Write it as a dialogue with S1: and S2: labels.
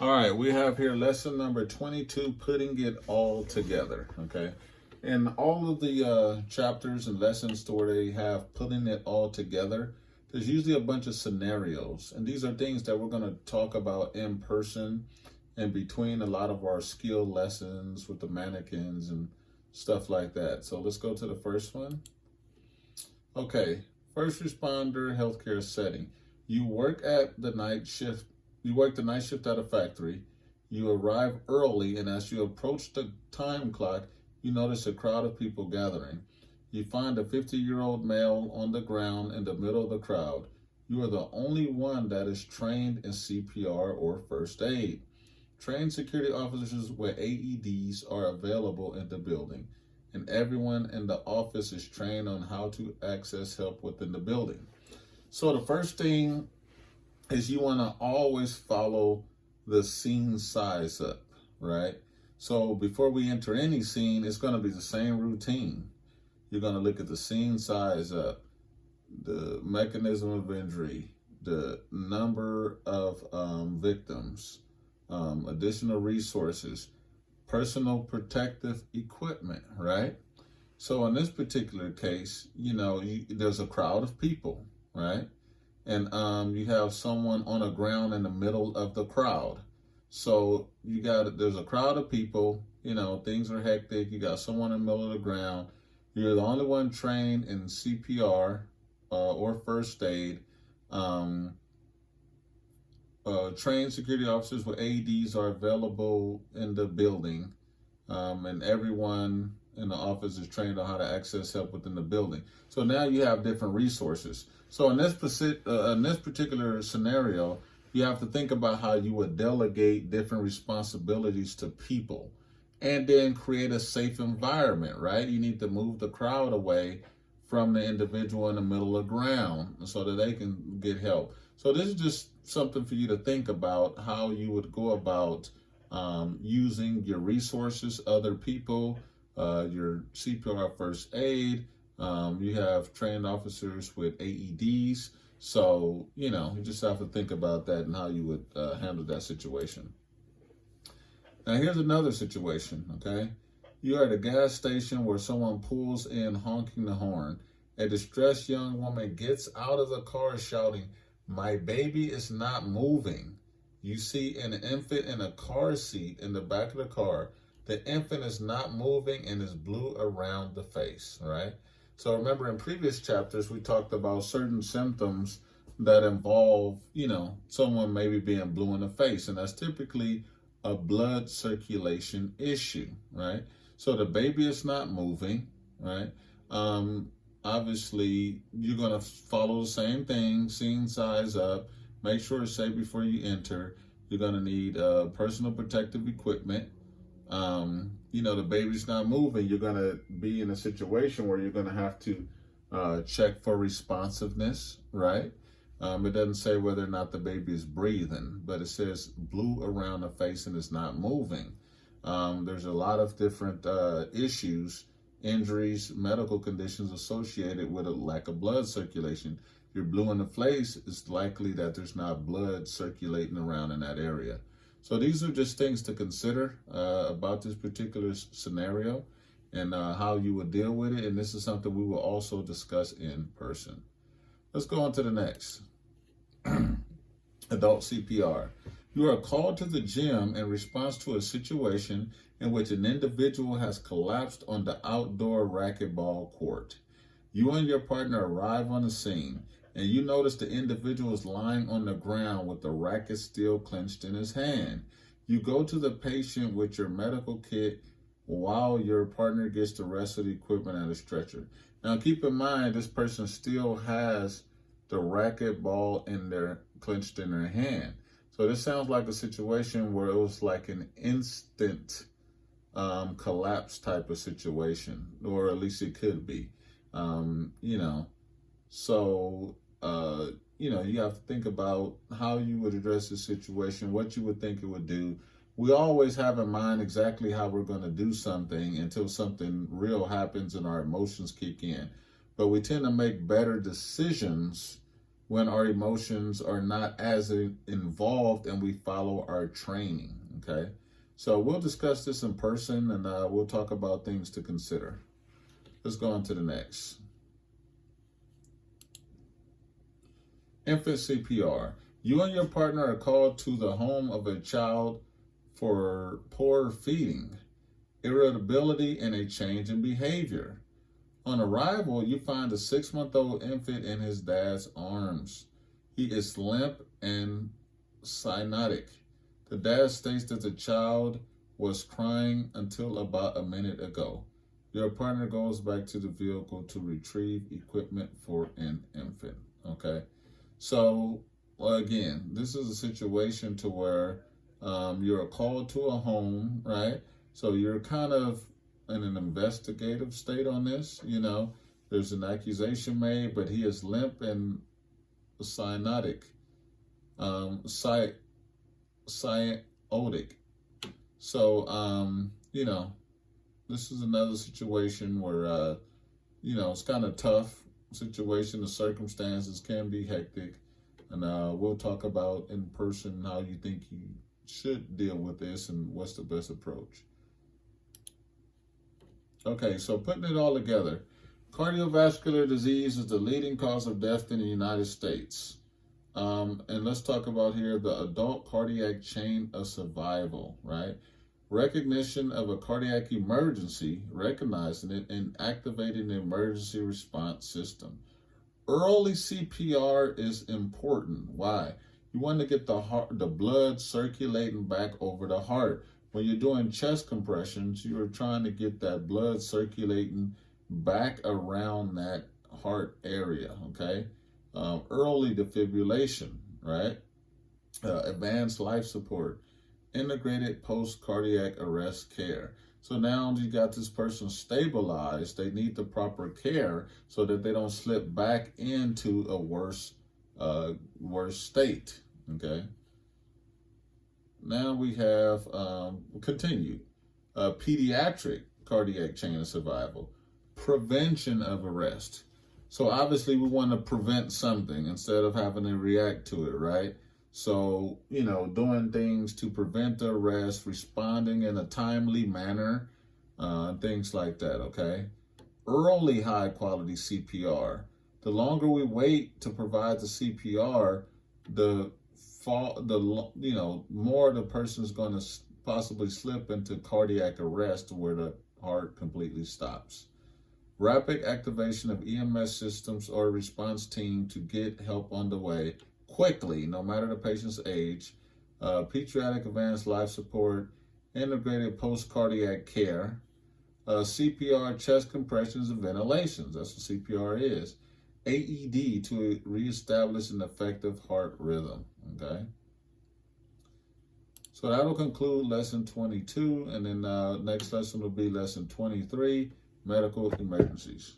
S1: All right, we have here lesson number 22, putting it all together. Okay. In all of the chapters and lessons to where they have putting it all together, there's usually a bunch of scenarios. And these are things that we're going to talk about in person and between a lot of our skill lessons with the mannequins and stuff like that. So let's go to the first one. Okay, first responder healthcare setting. You work at the night shift. You work the night shift at a factory. You arrive early, and as you approach the time clock, you notice a crowd of people gathering. You find a 50-year-old male on the ground in the middle of the crowd. You are the only one that is trained in CPR or first aid. Trained security officers with AEDs are available in the building, and everyone in the office is trained on how to access help within the building. So the first thing is you want to always follow the scene size up, right? So before we enter any scene, it's going to be the same routine. You're going to look at the scene size up, the mechanism of injury, the number of victims, additional resources, personal protective equipment, right? So in this particular case, there's a crowd of people, right? And you have someone on the ground in the middle of the crowd. So there's a crowd of people, things are hectic. You got someone in the middle of the ground. You're the only one trained in CPR or first aid. Trained security officers with AEDs are available in the building, and everyone in the office is trained on how to access help within the building. So now you have different resources. So in this particular scenario, you have to think about how you would delegate different responsibilities to people and then create a safe environment, right? You need to move the crowd away from the individual in the middle of the ground so that they can get help. So this is just something for you to think about, how you would go about using your resources, other people, your CPR first aid. You have trained officers with AEDs. So, you just have to think about that and how you would handle that situation. Now, here's another situation, okay? You're at a gas station where someone pulls in honking the horn. A distressed young woman gets out of the car shouting, "My baby is not moving." You see an infant in a car seat in the back of the car. The infant is not moving and is blue around the face, right? So remember, in previous chapters, we talked about certain symptoms that involve, someone maybe being blue in the face, and that's typically a blood circulation issue, right? So the baby is not moving, right? Obviously, you're going to follow the same thing, scene size up, make sure it's safe before you enter. You're going to need personal protective equipment. The baby's not moving. You're going to be in a situation where you're going to have to check for responsiveness, right? It doesn't say whether or not the baby is breathing, but it says blue around the face and it's not moving. There's a lot of different issues, injuries, medical conditions associated with a lack of blood circulation. If you're blue in the face, it's likely that there's not blood circulating around in that area. So these are just things to consider about this particular scenario and how you would deal with it. And this is something we will also discuss in person. Let's go on to the next. Adult CPR. You are called to the gym in response to a situation in which an individual has collapsed on the outdoor racquetball court. You and your partner arrive on the scene, and you notice the individual is lying on the ground with the racket still clenched in his hand. You go to the patient with your medical kit while your partner gets the rest of the equipment and a stretcher. Now keep in mind, this person still has the racquetball clenched in their hand. So this sounds like a situation where it was like an instant collapse type of situation, or at least it could be. You have to think about how you would address the situation, what you would think it would do. We always have in mind exactly how we're going to do something until something real happens and our emotions kick in. But we tend to make better decisions when our emotions are not as involved and we follow our training, okay? So we'll discuss this in person, and we'll talk about things to consider. Let's go on to the next. Infant CPR. You and your partner are called to the home of a child for poor feeding, irritability, and a change in behavior. On arrival, you find a 6-month-old infant in his dad's arms. He is limp and cyanotic. The dad states that the child was crying until about a minute ago. Your partner goes back to the vehicle to retrieve equipment for an infant. Okay, so again, this is a situation to where you're called to a home, right? So you're kind of in an investigative state on this. You know, there's an accusation made, but he is limp and cyanotic, cyanotic. So, you know, this is another situation where, you know, it's kind of tough situation. The circumstances can be hectic, and we'll talk about in person how you think you should deal with this and what's the best approach. Okay, so putting it all together, cardiovascular disease is the leading cause of death in the United States. And let's talk about here the adult cardiac chain of survival, right? Recognition of a cardiac emergency, recognizing it, and activating the emergency response system. Early CPR is important. Why? You want to get the blood circulating back over the heart. When you're doing chest compressions, you're trying to get that blood circulating back around that heart area, okay? Early defibrillation, right? Advanced life support, integrated post-cardiac arrest care. So now you got this person stabilized. They need the proper care so that they don't slip back into a worse state, okay? Now we have continued pediatric cardiac chain of survival, prevention of arrest. So obviously we want to prevent something instead of having to react to it, right? So, you know, doing things to prevent the arrest, responding in a timely manner, things like that, okay? Early high quality CPR. The longer we wait to provide the CPR, more the person's going to possibly slip into cardiac arrest where the heart completely stops. Rapid activation of EMS systems or response team to get help on the way quickly, no matter the patient's age. Pediatric advanced life support, integrated post-cardiac care, CPR, chest compressions, and ventilations. That's what CPR is. AED to reestablish an effective heart rhythm, okay? So that'll conclude lesson 22, and then next lesson will be lesson 23, medical emergencies.